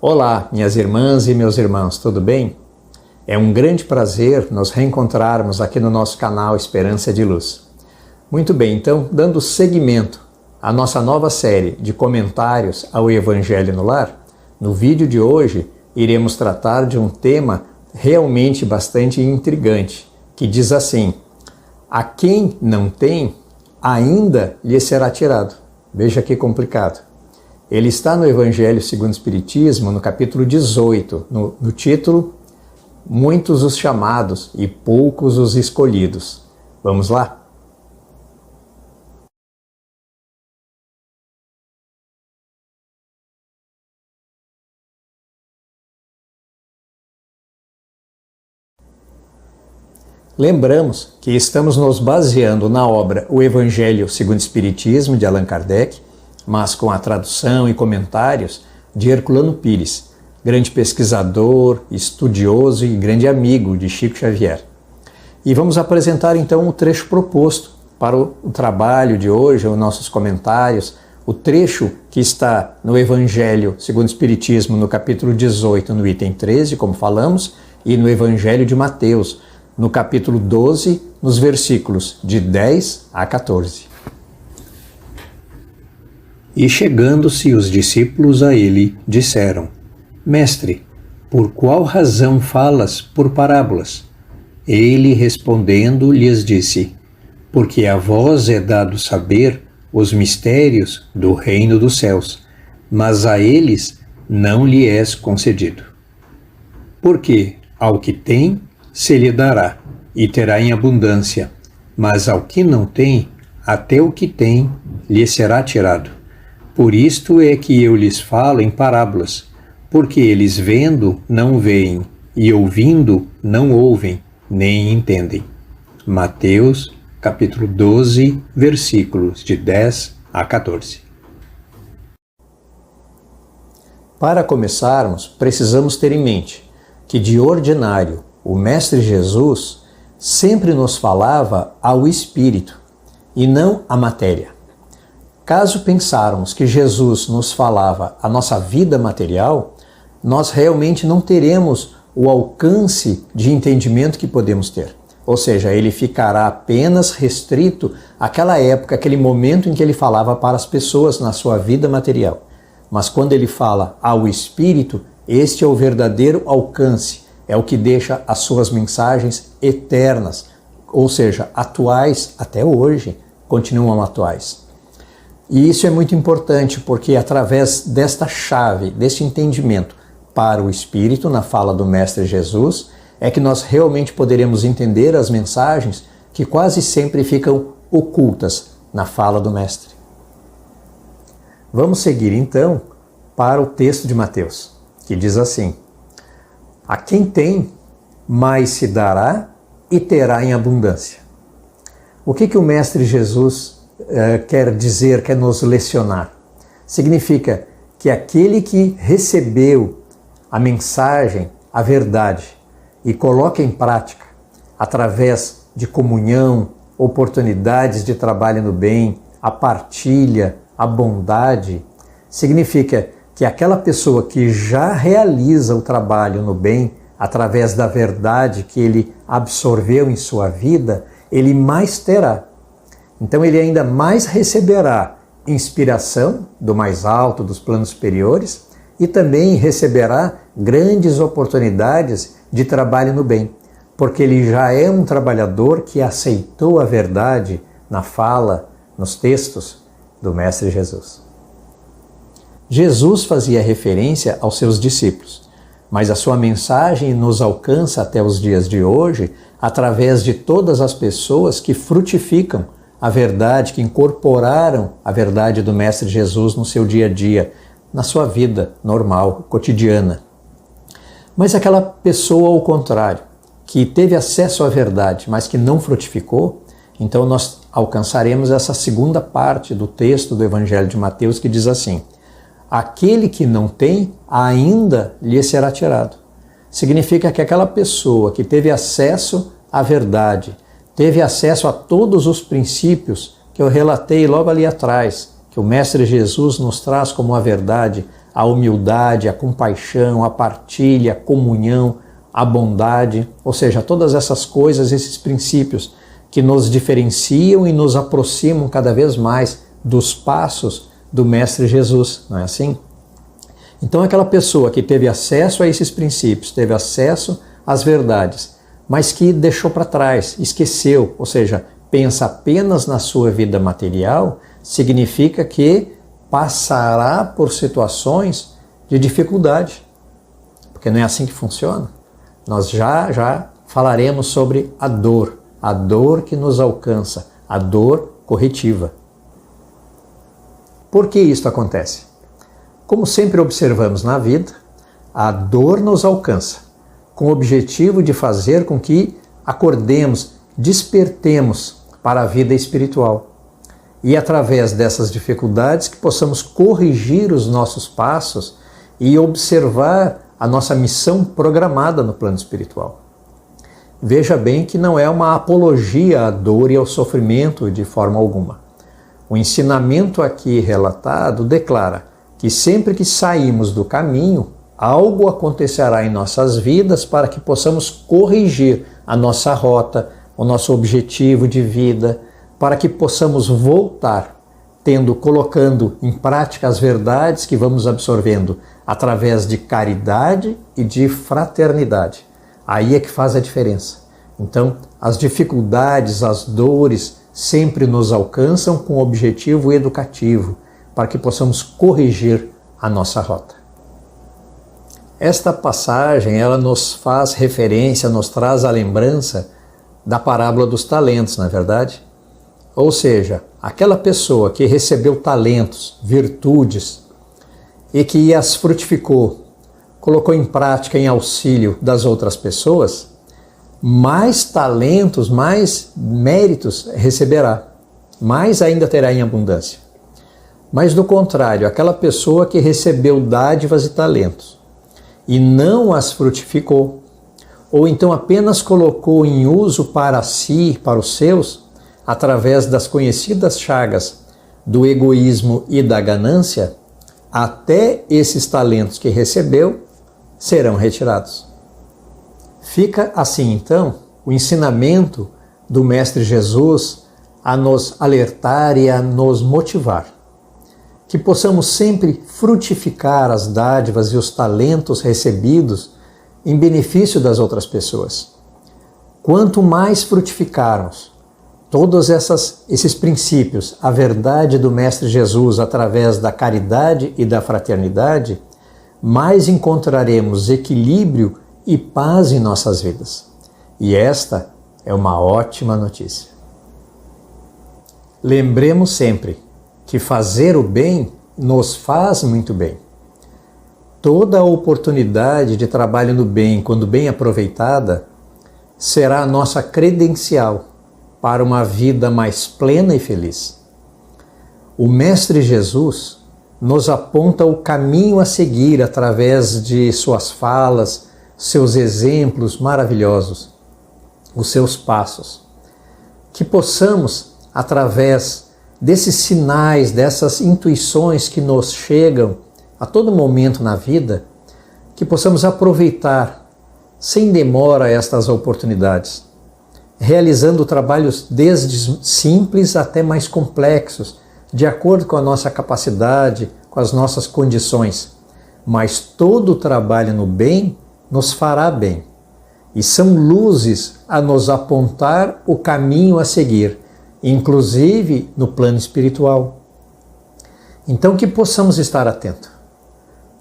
Olá, minhas irmãs e meus irmãos, tudo bem? É um grande prazer nos reencontrarmos aqui no nosso canal Esperança de Luz. Muito bem, então, dando seguimento à nossa nova série de comentários ao Evangelho no Lar, no vídeo de hoje iremos tratar de um tema realmente bastante intrigante, que diz assim: a quem não tem, ainda lhe será tirado. Veja que complicado. Ele está no Evangelho segundo o Espiritismo, no capítulo 18, no título Muitos os chamados e poucos os escolhidos. Vamos lá? Lembramos que estamos nos baseando na obra O Evangelho segundo o Espiritismo, de Allan Kardec, mas com a tradução e comentários de Herculano Pires, grande pesquisador, estudioso e grande amigo de Chico Xavier. E vamos apresentar então o trecho proposto para o trabalho de hoje, os nossos comentários, o trecho que está no Evangelho segundo o Espiritismo, no capítulo 18, no item 13, como falamos, e no Evangelho de Mateus, no capítulo 12, nos versículos de 10 a 14. E chegando-se os discípulos a ele, disseram: Mestre, por qual razão falas por parábolas? Ele respondendo lhes disse: Porque a vós é dado saber os mistérios do reino dos céus, mas a eles não lhe és concedido. Porque ao que tem, se lhe dará, e terá em abundância, mas ao que não tem, até o que tem, lhe será tirado. Por isto é que eu lhes falo em parábolas, porque eles vendo não veem, e ouvindo não ouvem, nem entendem. Mateus, capítulo 12, versículos de 10 a 14. Para começarmos, precisamos ter em mente que, de ordinário, o Mestre Jesus sempre nos falava ao Espírito e não à matéria. Caso pensarmos que Jesus nos falava a nossa vida material, nós realmente não teremos o alcance de entendimento que podemos ter. Ou seja, ele ficará apenas restrito àquela época, aquele momento em que ele falava para as pessoas na sua vida material. Mas quando ele fala ao Espírito, este é o verdadeiro alcance, é o que deixa as suas mensagens eternas, ou seja, atuais até hoje, continuam atuais. E isso é muito importante porque através desta chave, deste entendimento para o Espírito, na fala do Mestre Jesus, é que nós realmente poderemos entender as mensagens que quase sempre ficam ocultas na fala do Mestre. Vamos seguir então para o texto de Mateus, que diz assim: a quem tem, mais se dará e terá em abundância. O que o Mestre Jesus quer dizer, quer nos lecionar? Significa que aquele que recebeu a mensagem, a verdade, e coloca em prática, através de comunhão, oportunidades de trabalho no bem, a partilha, a bondade, significa que aquela pessoa que já realiza o trabalho no bem, através da verdade que ele absorveu em sua vida, ele mais terá. Então ele ainda mais receberá inspiração do mais alto, dos planos superiores, e também receberá grandes oportunidades de trabalho no bem, porque ele já é um trabalhador que aceitou a verdade na fala, nos textos do Mestre Jesus. Jesus fazia referência aos seus discípulos, mas a sua mensagem nos alcança até os dias de hoje através de todas as pessoas que frutificam a verdade, que incorporaram a verdade do Mestre Jesus no seu dia a dia, na sua vida normal, cotidiana. Mas aquela pessoa, ao contrário, que teve acesso à verdade, mas que não frutificou, então nós alcançaremos essa segunda parte do texto do Evangelho de Mateus, que diz assim: aquele que não tem, ainda lhe será tirado. Significa que aquela pessoa que teve acesso à verdade, teve acesso a todos os princípios que eu relatei logo ali atrás, que o Mestre Jesus nos traz como a verdade, a humildade, a compaixão, a partilha, a comunhão, a bondade, ou seja, todas essas coisas, esses princípios que nos diferenciam e nos aproximam cada vez mais dos passos do Mestre Jesus, não é assim? Então aquela pessoa que teve acesso a esses princípios, teve acesso às verdades, mas que deixou para trás, esqueceu, ou seja, pensa apenas na sua vida material, significa que passará por situações de dificuldade, porque não é assim que funciona. Nós já falaremos sobre a dor que nos alcança, a dor corretiva. Por que isso acontece? Como sempre observamos na vida, a dor nos alcança, com o objetivo de fazer com que acordemos, despertemos para a vida espiritual. E através dessas dificuldades que possamos corrigir os nossos passos e observar a nossa missão programada no plano espiritual. Veja bem que não é uma apologia à dor e ao sofrimento de forma alguma. O ensinamento aqui relatado declara que sempre que saímos do caminho, algo acontecerá em nossas vidas para que possamos corrigir a nossa rota, o nosso objetivo de vida, para que possamos voltar, colocando em prática as verdades que vamos absorvendo através de caridade e de fraternidade. Aí é que faz a diferença. Então, as dificuldades, as dores sempre nos alcançam com o objetivo educativo, para que possamos corrigir a nossa rota. Esta passagem, ela nos faz referência, nos traz a lembrança da parábola dos talentos, não é verdade? Ou seja, aquela pessoa que recebeu talentos, virtudes, e que as frutificou, colocou em prática em auxílio das outras pessoas, mais talentos, mais méritos receberá, mais ainda terá em abundância. Mas do contrário, aquela pessoa que recebeu dádivas e talentos e não as frutificou, ou então apenas colocou em uso para si, para os seus, através das conhecidas chagas do egoísmo e da ganância, até esses talentos que recebeu serão retirados. Fica assim então o ensinamento do Mestre Jesus a nos alertar e a nos motivar, que possamos sempre frutificar as dádivas e os talentos recebidos em benefício das outras pessoas. Quanto mais frutificarmos todos esses princípios, a verdade do Mestre Jesus através da caridade e da fraternidade, mais encontraremos equilíbrio e paz em nossas vidas. E esta é uma ótima notícia. Lembremos sempre que fazer o bem nos faz muito bem. Toda a oportunidade de trabalho no bem, quando bem aproveitada, será a nossa credencial para uma vida mais plena e feliz. O Mestre Jesus nos aponta o caminho a seguir através de suas falas, seus exemplos maravilhosos, os seus passos. Que possamos, através desses sinais, dessas intuições que nos chegam a todo momento na vida, que possamos aproveitar sem demora estas oportunidades, realizando trabalhos desde simples até mais complexos, de acordo com a nossa capacidade, com as nossas condições. Mas todo o trabalho no bem nos fará bem, e são luzes a nos apontar o caminho a seguir, inclusive no plano espiritual. Então que possamos estar atentos.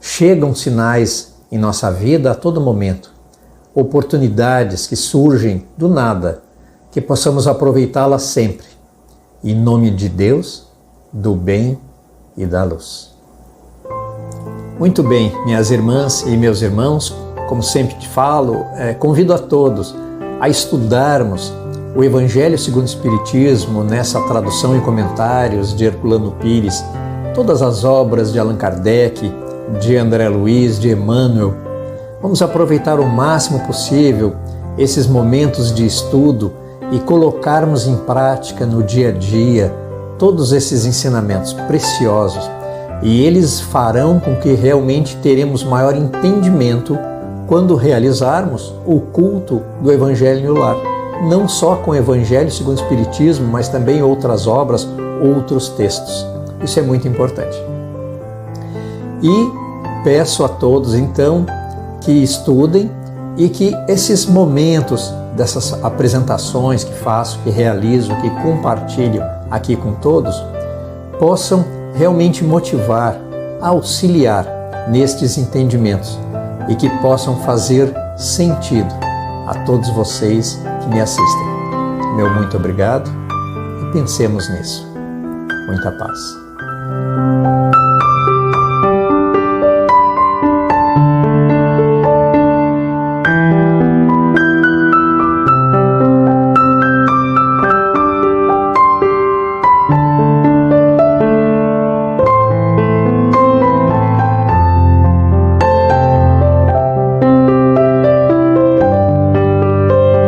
Chegam sinais em nossa vida a todo momento, oportunidades que surgem do nada, que possamos aproveitá-las sempre, em nome de Deus, do bem e da luz. Muito bem, minhas irmãs e meus irmãos, como sempre te falo, convido a todos a estudarmos o Evangelho segundo o Espiritismo nessa tradução e comentários de Herculano Pires, todas as obras de Allan Kardec, de André Luiz, de Emmanuel. Vamos aproveitar o máximo possível esses momentos de estudo e colocarmos em prática no dia a dia todos esses ensinamentos preciosos E eles farão com que realmente teremos maior entendimento quando realizarmos o culto do Evangelho no lar. Não só com o Evangelho segundo o Espiritismo, mas também outras obras, outros textos. Isso é muito importante. E peço a todos, então, que estudem e que esses momentos dessas apresentações que faço, que realizo, que compartilho aqui com todos, possam realmente motivar, auxiliar nestes entendimentos e que possam fazer sentido a todos vocês que me assistem. Meu muito obrigado e pensemos nisso. Muita paz.